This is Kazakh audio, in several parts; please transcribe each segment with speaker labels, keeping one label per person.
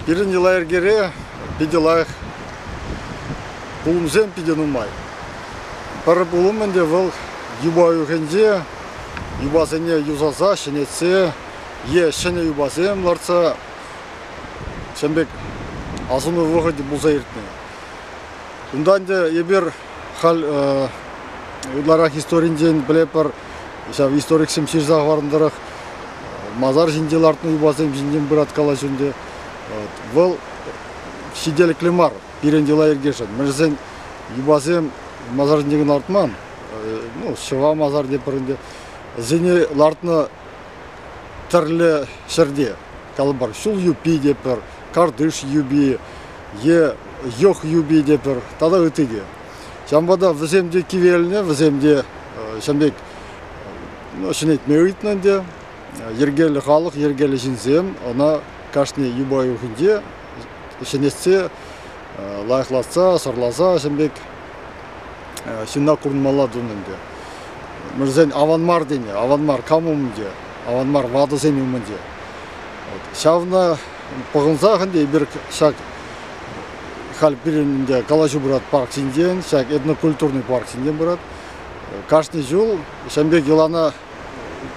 Speaker 1: Birin yıla ergere pide layık bulumzen pide numay. Par bulumen de vel yuba yuhence yubasene yuzasa şenetse ye şene yubasem larsa şembek azını vuhadi bulsa ertne. Bundan da eber hal ulara historincen bilepar historik simsirza varındarak mazar jindelartны yubasem jinden birat kalaşındı. Vel şidelikli mar birin yıla ergeşen. Mersen yubasem mazar jindegen artman, şıva mazar deparinde zene lartны tırlı şerde kalbar. Şul yupi depar, kardış yubi, ye yok yubi depar. Tada ötedi. Şambada vizemde kiveline, vizemde şambek şinetme öğütnende yergeli halık, yergeli jinsem, ona kaşne yuba yuhunde şinetse layıklatsa, sarlasa şambek şinna kurulmalar dönünde. Merzen avanmar dene, avanmar kamumde, avanmar vadı senumde. Şavna pağınsa hande bir şak hal birinde Kalaşubrat park sinden, şak etnokulturный park sinden burat. Kaşne jul şambek yılana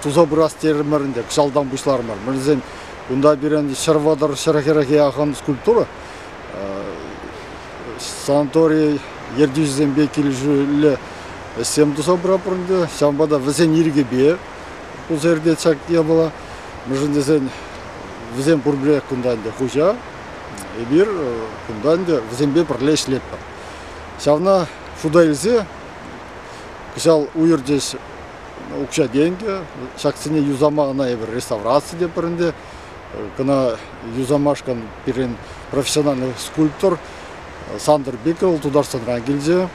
Speaker 1: tuza buras termerinde kışaldan buşlar var. Merzen bunda biren şarvadar şaraherahe ahan skulptura. Sanatoriy yerdüzden bekilişle semtusa bırakırdı. Şambada vizen irge be. Bu zerde çak diye bala. Merzen sen vizen burbre kundan da hoca. Bir kundan da vizen be perleşlet. Şavna şudaylse kışal uyurdes ukşa denge. Şaksine yüzamağına bir restavrasiya deparinde. Kana yüzamaşkan birin profesyonel skulptor Сандер Бекел тударсан рангелзе,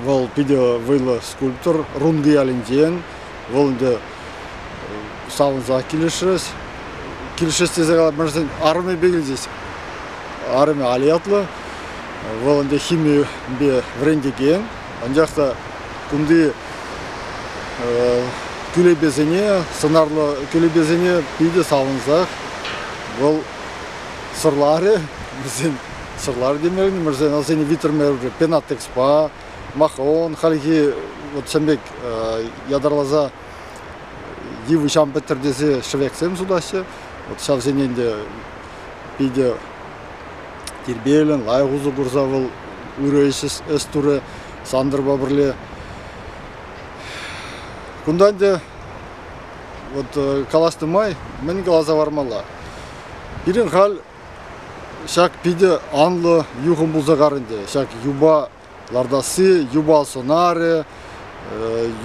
Speaker 1: вол пиде выл скульптор Рунги Алинден, вол инде савынза килешес тезега мерсен арме бегелзес, арме алиятлы, вол инде химия бе врендеген, анжакта кунди күлебезене, сынарлы күлебезене пиде савынза, вол сырлары бізден сырлар демелин, мерзен алсени витермер, пенатекспа, махон, халги, вот шамбек ядарлаза дивы шампеттердесе швексем судасы, вот шавзененде пиде тирбелен, лайгузу гурзавыл, үрейсіз эстуры, сандырба бірле. Кунданде, вот каласты май, мен калаза вармала. Бирин хал şak pide anlı yuhum bulzagarındı. Şak yuba lardası, yuba sonarı,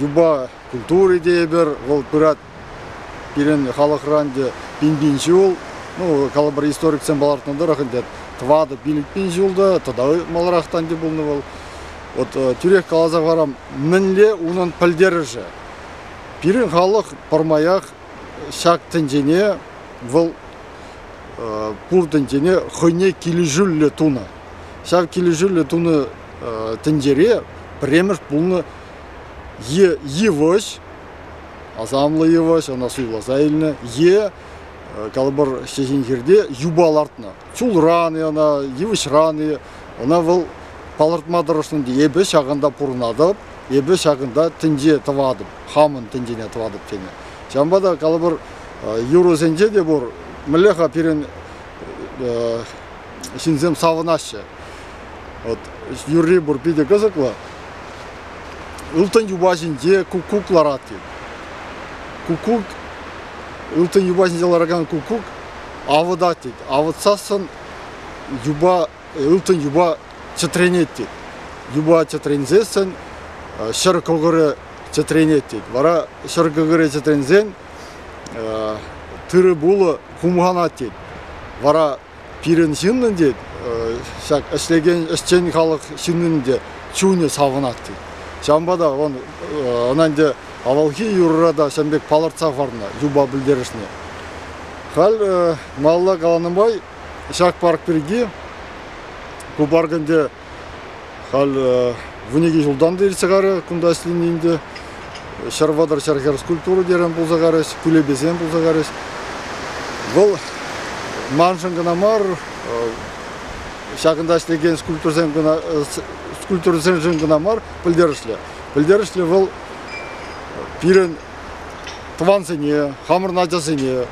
Speaker 1: yuba kulturi diye bir ol pirat birin halıkrandı bin yıl. Ну, kalabır historik sembalartında rakındı. Tvadı bin yılda, tada malaraktan diye bulunu ol. Ot türek kalaza varam minle onun pilderici. Birin halık parmayak şak tencene vol Пуртантене хойне килижүлле туна. Шав килижүлле туны тенджере премеш пулны евош, азамлы евош, она суйласа илне е калбар шехинхерде юбалартна. Чул раны она евош раны, она вол палартмадырышнды ебе шагында пурнадып, ебе шагында тенже тавадып, хамын тенжене тавадып тене. Жамбада калбар юрозенже де бор Млеха пирен шинзем савынашы. Вот юрри бур пиде кызыкла. Ылтын юбашинде кукуклар аты. Кукук ылтын юбашинде лараган кукук авыда тет. Авыдсасын юба ылтын юба чатренет тет. Юба чатрензесен шыр когыры чатренет тет. Вара шыр когыры чатрензен тыры булы хумгана тет. Вара пирен шиннен дед, шак эшлеген эшчен халық шиннен де чуне савынат тет. Шамбада он ананде авалхи юррада шамбек паларца варна юба билдеришне. Хал малла каланымбай шак парк перги кубаргенде хал вунеги жылдан дер сигары кунда эшлининде шарвадар шархер скульптура дерен булзагарес, күлебезен булзагарес. Бұл маншын гына мар, шагында иштеген скульптурсен гына мар, билдеришле. Билдеришле бұл пирен тывансыне, хамырын ажасыне.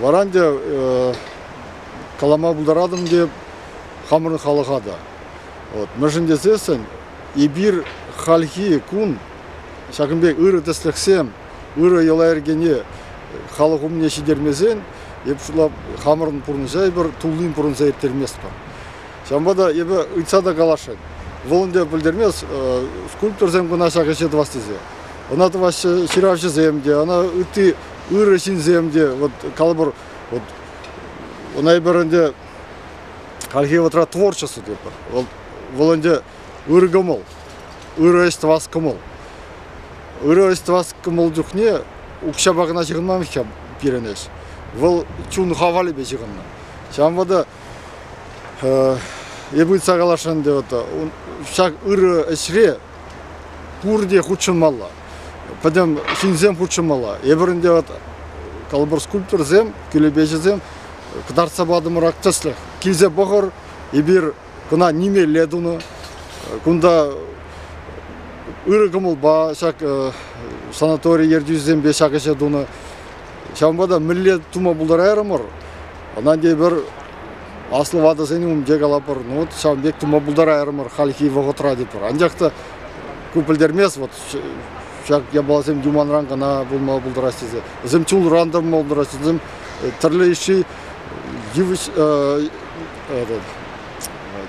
Speaker 1: Варанде калама булдарадым деп хамырын халықада. Мүшін десесін, ебір халхи күн, шакынбек ұры тісліксем, ұры елайыргене халық умне шидермесен, еп шулап хамырын пұрынсай бір тулын пұрынсай ертермес бар. Шамбада ебі ұйтсада қалашын. Волынде білдермес, скульптурсем күна шақышы двастызе. Она твашы ширавшы земде, она ұты ұры шин земде, калыбыр, она ебірінде халхи отра творчасы деп бар. Волынде ұры гымыл, ұры эстівас кымыл. Ұры эстівас кымыл жүхне, ұқша бағына жығынмамыз пиренеш. Вол чун хавали бе жығынна. Шамбада ебійтса қалашын деп ота. Шак ұры әшіре пұрде құтшынмалла. Падем шинзем құтшынмалла. Ебірінде ота калбыр скульптор зем, күлебежі зем, кыдарса бады мұрақ тәслі. Килзе бұғыр, ебір күна неме ледуны. Күнда ұры кымыл ба, шак санаторий ердюзден бе шак әші дуны. Шамбада миллет тума бұлдар әрімір. Онан дей бір асылы вады сені умде қалапыр. Шамбек тума бұлдар әрімір, халхи вағытыра депір. Анжақты көпілдермес, шак ябаласем дюманран ғана бұлма бұлдыра сезе. Зім чул рандым бұлдыра сезем. Түрлі іші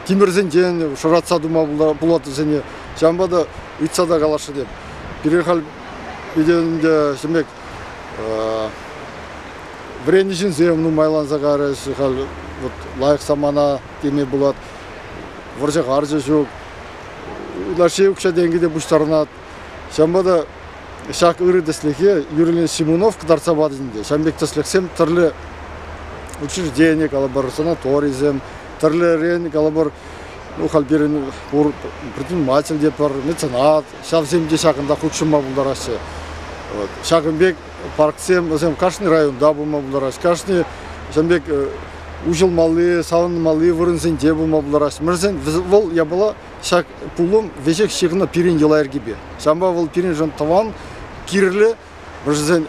Speaker 1: темірзенден, шыратса дума бұлаты сені. Шамбада үйтсада қалашы деп. Перехал беденде шымбек Вренишин земну майланса қараш, лайық самана деме болады. Варжақ аржы жоқ. Ларшей ұқша денгеде бұштарынат. Шамбада шақ ұры дәсліке Юрилин Симонов қыдарса бадызінде. Шамбек дәсліксем түрлі учреждение калабар, санаторий зем, түрлі рен калабар, халберін предприниматель деп бар, меценат, шав земде шақында құтшыма бұлдарашы. Шағынбек парксем, Кашны районда болма бұлдараш. Кашны Шамбек ұжылмалы, савынмалы, вырынсенде болма бұлдараш. Мірсен, бұл ябыла шақ пулым вешек шиғына пирин елайыр кебе. Шамба бұл пирин жын таван, кирлі, біржізен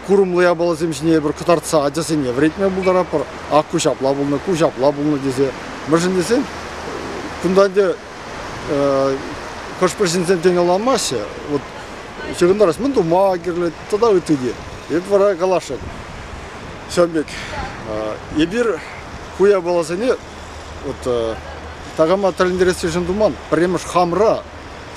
Speaker 1: курумлы ябыла земшіне бір күтартса ажасыне. Вретме бұлдара пыр, ақ күш апла бұлны десе. Міржін десен, күнданде көшпірсінсен тен оламашы. Шығындар асмын дума керлі, тада өтіде. Еп вара қалашын. Шамбек, ебір куя баласыне, тағама тәліндересі жындуман, премыш хамра,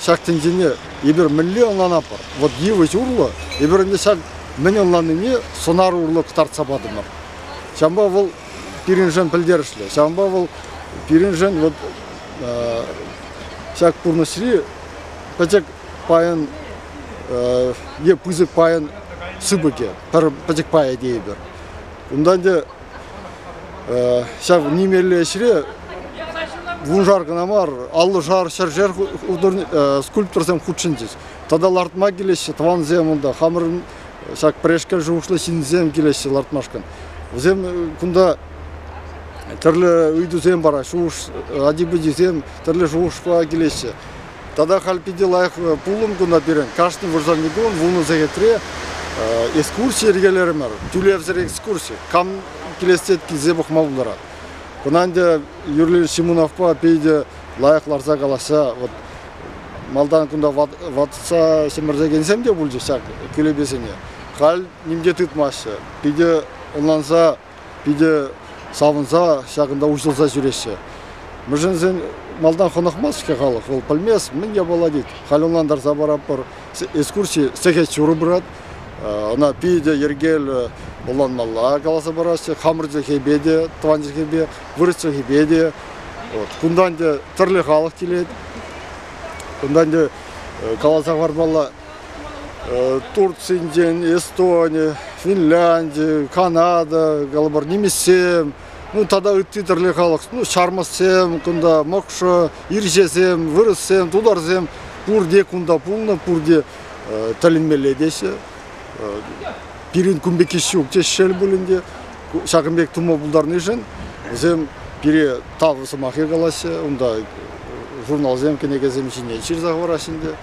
Speaker 1: шақтен жіне, ебір миллионлан апыр. Евыш ұрлы, ебірінде шақ миллионланыне сонар ұрлы қытарт сабадымыр. Шамба бұл пирин жын пілдерішлі. Шамба бұл пирин жын, шақ пұрнышри, пәчек пайын, еп пызык пайын сыбыке, пәчек пая дейбір. Ондан де шақ немерлі әшіре, вұн жарғына мар, аллы жар, шар скульптурсен құтшынчыз. Тада лартма келеші, таван зем онда, хамырын шақ прешка жуғышлы синзем келеші лартмашқан. Зем күнда түрлі үйді зем бара, адибы зем, түрлі жуғышпа келеші. Тада халпиде лайық пулым күнда берен. Кашны вұрзанмегон, вұны зәгетіре экскурсия ергелерімер, түлевзір экскурсия. Кам келестет келзе бұқма бұлдара. Күнанде Юрлин Симоновпа пейде лайықларса қаласа, малдан күнда ватса семірзе кенсем де бұлжы шақ келебесіне. Хал немде тұтмашы, пейде онланса, пейде савынса, шағында ұшылса жүресі. Мүжінзен малдан қонақмасыке қалық, ол пілмес, мен ябала дейді. Хал онландарса барап бар, экскурсия сәкет жүрі бұрад. Она пейде ергел оланмалла қаласа барасы, хамырды хебеде, туанды хебе, вырысты хебеде. Күнданде түрлі қалық келеді. Күнданде қаласа бармалла Турцинден, Эстония, Финляндия, Канада, қалабар немесем. Тада үтті түрлі қалық. Шармасем, күнда мұқшы, иржесем, вырысем, тударсем. Пұрде күнда пұлны, пұрде тәлінмелі десе. Пирин күмбекеші өкте шел бөлінде. Шакынбек тумо булдарны жын, зем бире тавысы махе галасы, онда журнал зем кенеге земчине чирзаг барашинде.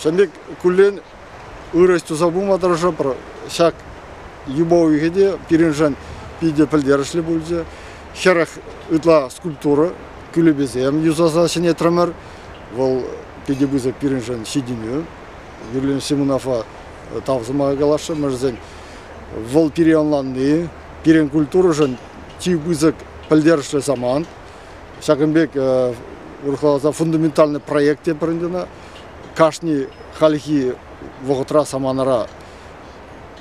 Speaker 1: Шамбек кулен ырысту забума дорожа про шак юбоу геде пиринжан пиде пелдершли булже. Херах ытла скульптура күлебезем юзаса шине трамер вол пиде бузе пиринжан шидиню. Юрлен Симонафа тавзыма галашы мырзен вол пиренланды пирен культура жан ти бузак пелдершли заман. Шакынбек урхлаза фундаментальный проект епрендена. Кашни халихи воготра саманара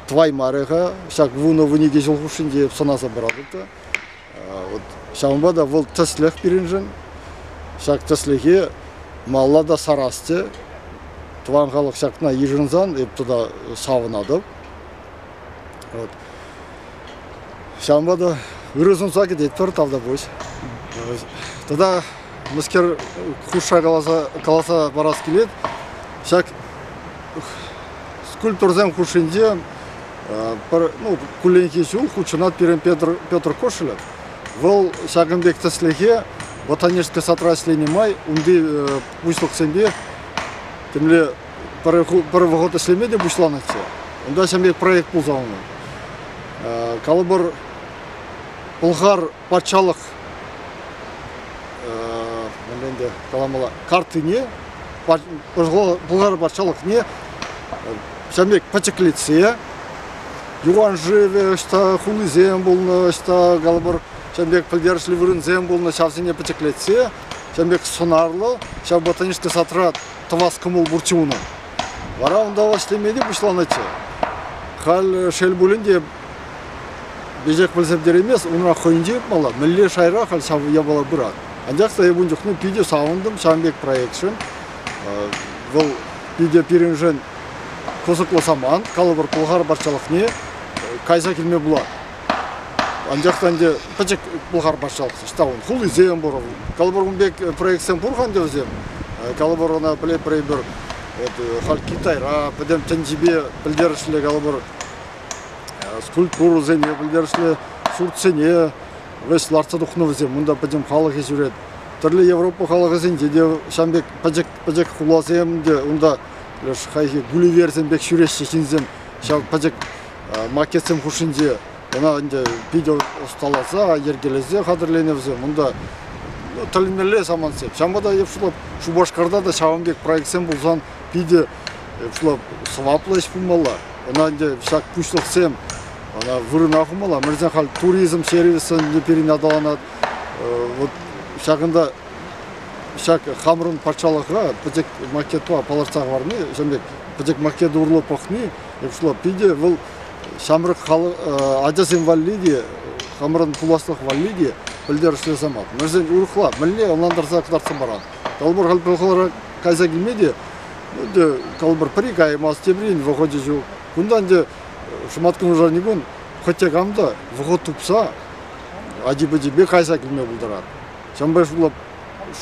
Speaker 1: твай мареха, шак вуно вуниге жылхушинде сана забрадыта. Вот шамбада вол теслех пиринжен, шак теслехе маллада сарасте, тван халық шакна ежинзан, еп туда савынады. Вот шамбада үрізін саки дейтпір тавда бойс. Тогда мыскер хуша каласа барас келет, шак скульптурзем хушинде, куленки сюл хучинат пирен Петр Кошелев. Вол Шакынбек теслехе ботаническое сотрасление май, унды пуслок сембе, темле первого года слемеде бушланакте. Унда сембек проект пулзауны. Калыбыр Булгар патшалық каламала картыне, Булгар патшалық не, сембек пачеклице, юан живе, что хулизем был, что галбар, сембек пылдершли вырынзем был, шавсине пачеклице, сембек сонарлы, шав ботанический сатрат тавас кымыл бурчуны. Вара онда васлемеде бушланачы. Хал шел булинде бежек пылсепдер емес, уна хойынжеп мала, милле шайра хал шав ябала бұрат. Анжақса ебунжықны пиде сауындым, Шамбек проектшін. Бұл пиде пиринжен косыклы саман, калыбыр Булгар барчалық не, кайса келме бұлар. Анжақтан де пачек Булгар барчалық, штауын, хул изеем бұры. Калыбыр Гумбек проектсен бұрған де өзем. Калыбыр ona бір хал Китайра, пәдем тәнжібе білдерішілі калыбыр скульптуру зене білдерішілі сурт сене, весь ларца духну везем, мында пәдем халық езурет. Түрлі Европа халық езенде де Шамбек пәдек хулазем де, онда хайхи Гулливерсен бек шүреші шинзем, шау пәдек макетсем хушинде, она видео ұсталаса, ергелезе қадырлене везем, онда тілмелі самансеп. Шамбада епшылап Шубашқарда да Шамбек проектсен бұлзан пиде епшылап сваплайш бұлмала. Она шак пүшлықсем, она вырын ақымала. Мірзен қал туризм сервисін неперін адаланады. Вот шағында шак хамрын парчалықға пәдек макетуа паларцақ барны, Шамбек пәдек макет ұрлы пақны, епшылап пиде бұл Шамрық адясен валлиде, хамрын пуласлық валлиде, білдерішілі замат. Мірзен ұрықла, мүлі онландарса қыдарсы баран. Калбыр қалпылқылары қайса келмеді, калбыр прик аймас тебрейін вғоде жоқ. Күндан де шыматкын ұжар негін, хотегамда вғод тұпса, адибі-дебе қайса келме бұлдырар. Шамбай шулап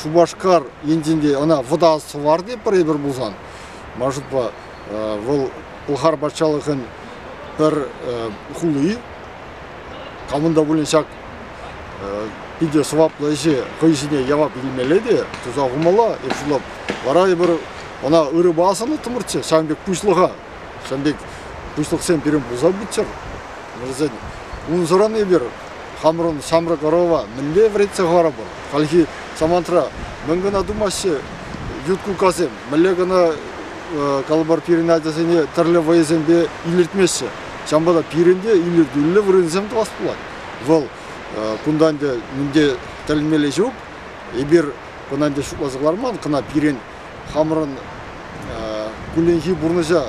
Speaker 1: Шубашқар ендінде ана водасы бар деп бір ебір бұлзан. Мажыт ба, Булгар барчалығын бір хулы, қамында бұлын шак пиде сваплы еше қойшыне явап илмеледі, тұзағымала, епшылап. Варай бір она ұры басыны тұмыртшы, Шамбек пұшлыға. Шамбек пұшлықсен берін бұза бұтчыр. Мұрзен, ұн сұраны бір, Хамрын Самры Корова, мінле вретсе ғара бұл. Қалхи самантра, мен гына думашы, ютку казем, мінле гына калбар пирин адасыне тірлі вайызен бе илертмеші. Шамбада пиринде илерді, үлі вырынзем тұвас бұлад. Бұл күнданде мүнде тәлмелі жоқ, ебір күнданде шуқлазықларман, қына пирин Хамрын күленхи бұрныжа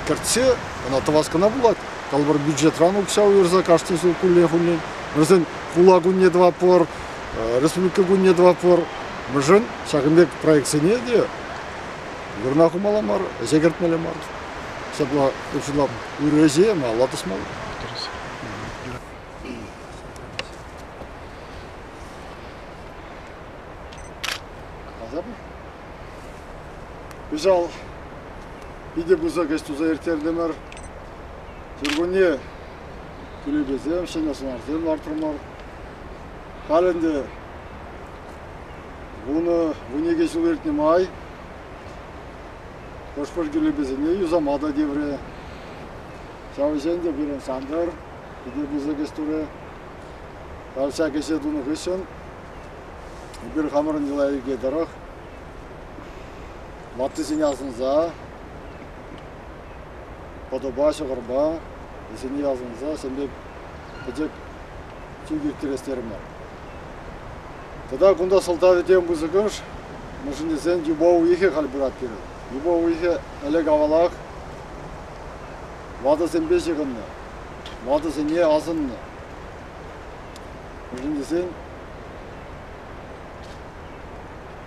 Speaker 1: кіртсе, она таваскана бұлад. Калбар бюджет рану кшау ерза кашты сол күлен хүлен. Мұрзен құла күнне 2 пор, республика күнне 2 пор. Мұржын Шакынбек проектсене де Гүрна құмаламар, жегертмелемар. Шапла үпшілап үйреже, мала тұсмал. Бежал, иде бұза кәстуза ертердемер. Жүргіне külübezem, şenesini arzem artırmar. Halinde bunu geçil öğretnim ay. Koşpar külübezene yüzamada devre. Şavişen de bir insandır. Bir de bize göstere. Kalşa geçe dunu kışın. Bir hamurun yılayı gederek. Mattısını yazınıza. Podobaşı kırba. Seni yazınıza. Sen de bıcık çünkü isterim var. Tada kunda saltav etiyem buzıkır. Müşün sen yubağı uyuhe kalbirat verir. Yubağı uyuhe elek avalak. Vada sen beş yığınlı. Vada sen niye azınlı. Müşün sen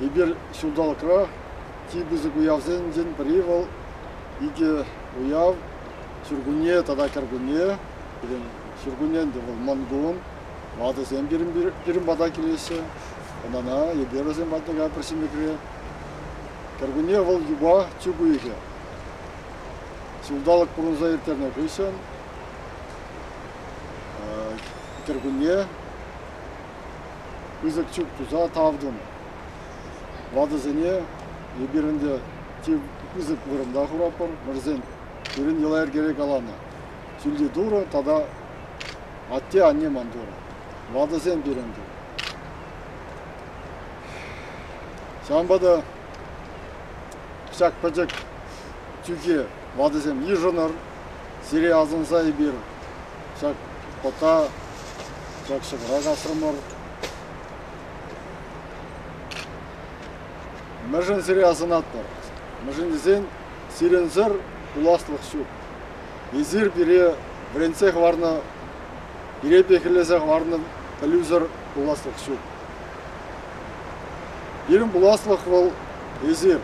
Speaker 1: bir şurdalıkra ki buzık uyavsın jen prival iki uyav sürgünye tada kergünye sürgünyen de mangun vada sen birim bada kilesi onana yedere sen bada ga persimekre kergünye vol yuba çubuike şurdalık kurunza yerterne kışın kergünye buzık çuk tuza tavdun vada seni birinde ki buzık vurumda kurapır mırzen birin yılayır gerek alanı sülde duru tada atti anne mandura vada sen birinde şambada pişak pacak çünkü vada sen yıжынır siri azınsa bir pişak kota pişak şıkıra kasırmır Mırjın siri asınat var. Mırjın desen sirensir ulaslık şu. Ezir biri brensek varna, biri pekilesek varna televizor ulaslık şu. Birin ulaslık var ezir.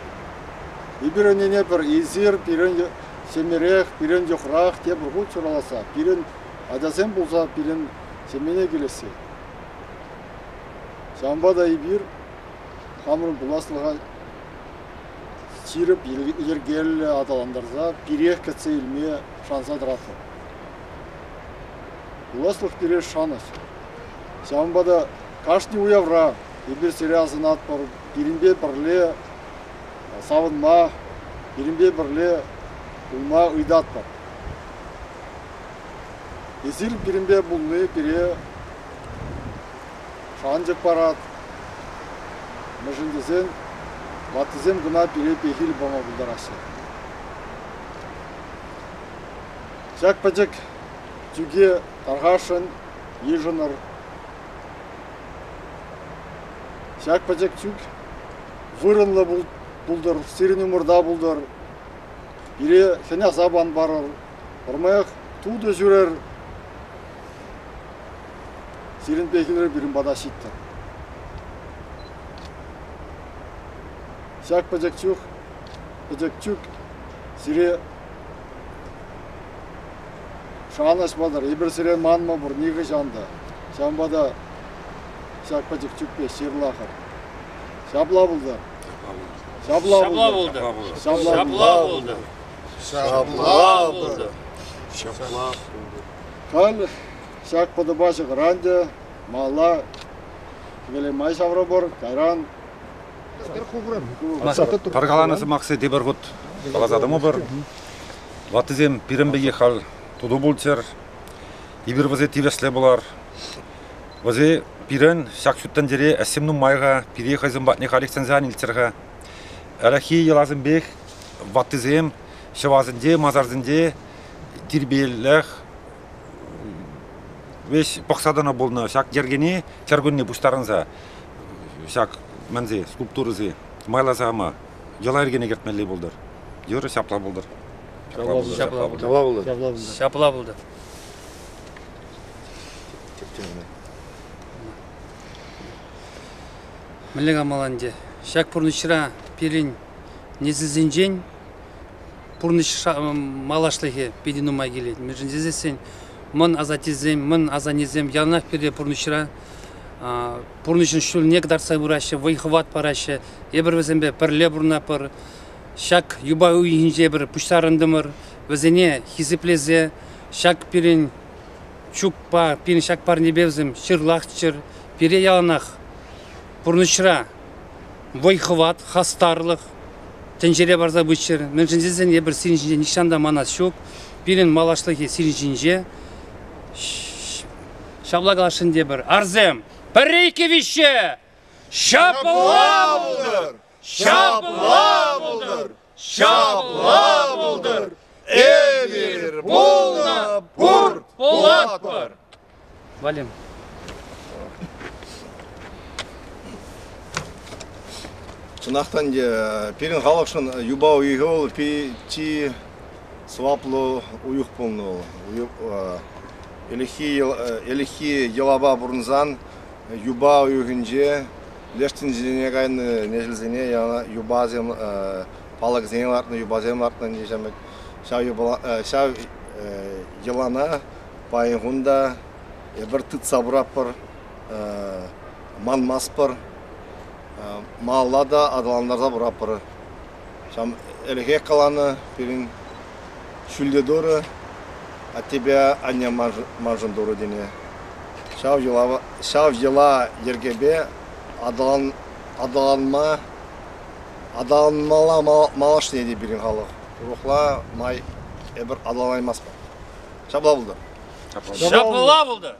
Speaker 1: Birin ne bir ezir, birin semerek, birin yukarık diye bir kut çıralasa. Birin adasem bulsa, birin semene gelesi. Şambada bir hamurun bulaslığa çirip ilgili adalandırsa birek kıtsa ilmiye şansa dıratı. Bulaslık birek şanış. Şambada kaçtı uyavra, bir seriyasını atpar, birinbe birli savunma, birinbe birli ulma uydat var. Ezil birinbe bulmayı biri şancık parat, Mıжындесен, ватызем гына пире пехил бама булдарашы. Жак пачак чуге таргашын ежыныр. Жак пачак чуг вырынлы булдыр, сирин умырда булдыр. Пире сене сабан барыр. Ырмаяк туды жүрер. Сирин пехилер бирин бада шиттір. Şak pacakçuk, sire şanaş badar, bir sire manma bur, nigi şanda. Şambada şak pacakçuk be şirlahır. Şabla buldu. Şabla buldu. Kal şak pada başı grande, mala, gele may şavra bor, kayran.
Speaker 2: Паргаланасы максы дебір ғұт қалазадымы бір. Ватызем пирімбеге қал туду бұлтер. Ибір вазе тивесле болар. Вазе пирін шак шуттан жере әсемнің майға пире қайзым батне қалексен зан илтерға. Әрәхи елазым бек ватызем шывазынде, мазарзынде тирбейлік веш бақсадына болны. Шак жергені тергінне бұштарынза. Шак Mənzi, skulpturuzi, maylasa ama yala ergene gertmeli buldur. Yürü şapla buldur.
Speaker 3: Şapla buldur. Millega malanje. Şak purnişra pirin nezilzinjen purnişra malaşlığı bidinuma gelir. Mirjinzesin mın azatizem, mın azanizem yanına pire purnişra Пурнышын шул некдар сайбурашы, вайхват парашы, ебір візімбе пірле бұрнапыр, шак юба уйынже бір пұштарындымыр, візіне хизиплезе, шак пирин чукпа, пирин шакпар небевзим, шырлахчыр, пире яланах, пурнышра, войхват, хастарлық, тенжере барза бычыр. Мен жинзен ебір сиринжинже нишанда манас шук, пирин малашлыхи сиринжинже, шаблагалашын дебір. Арзем, парейкевище! Şapla buldur, şapla buldur, emir bulna pur Polat var. Valim.
Speaker 4: Çınaqtan pirin халықшын юба uyuğu ol, pi сваплы uyuq bulnu ol. Елихи елаба бұрынзан юба uyuğunca Лештин зене кайны нежілзене яна юбазем палак зенелартны юбаземлартны нежемек шау елана пайгунда бір тыт сабыраппыр манмаспыр маллада адаландарда бураппыр шам элеге каланы пирин шүлдедоры а тебя аня мажындоры дене шау ела ергебе Adalanmala malaş neydi birin hалық. Ruhla may bir adalanmaz mı? Şapla buldu.
Speaker 3: Şapla buldu.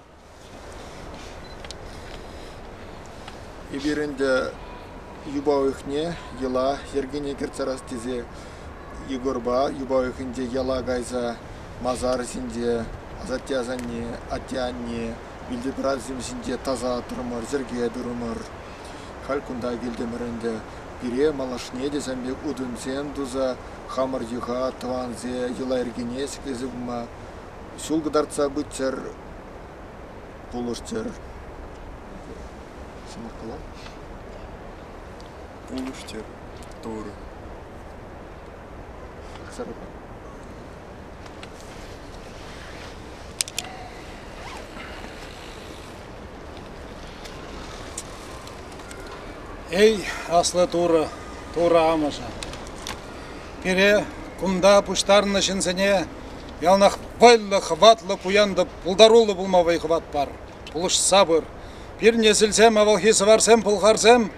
Speaker 5: Ibirinde юбаухне ела ергене керцарас тезе Егорба юбаухинде ела гайза мазар синде азатязанне атянне билде бразим синде таза турмар зерге durumur. Халкунда гилдемеренде бире малашне десембе удунсен дуза хамар юха тванзе ела ергене скезубма сулгдарца бытчер полуштер.
Speaker 4: Улуштер, doğru.
Speaker 6: Ey aslı Tuğra amaşa. Pire kunda puştarны шинсене ялнах байлы хватлы пуянды пулдарулы булмавай хват бар. Пулыш сабыр. Пир несілсем авалхисы варсем пулхарсем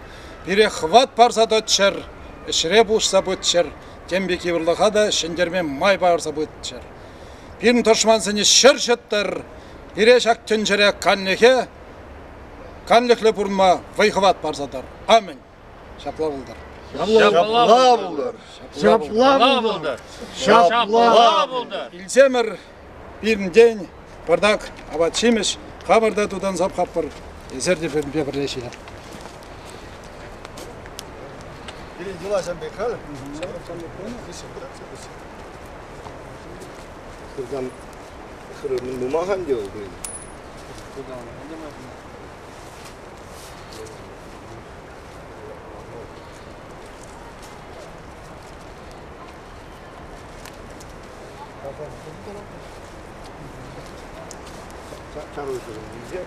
Speaker 6: пире хват парса дөтчер. Ішіре бұлшса бұтчер. Тембеки бірліға да шендермен май барса бұтчер. Пирін тұршмансыны шыр шыттыр. Пире шак түнчере каннеке Kanlıklı burma vayhvat parsadır. Amin. Şapla buldur.
Speaker 4: Şapla buldur.
Speaker 3: Şapla buldu. Şapla buldu.
Speaker 6: İlsemir bir den bardak abat çimiş. Kabarda tutan sap kapır. Eser defen birleşiyor.
Speaker 1: Birin yıla sen bekar.
Speaker 4: Kırgan kırımın numahan diyor. Çar uyuşturuyor bize.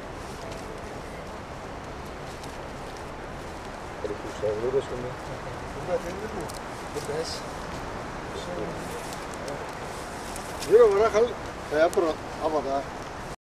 Speaker 4: Kuşlarını da şimdi.
Speaker 1: Burada denir mi? Buradayız. Yürü bırak al. Yapır havada.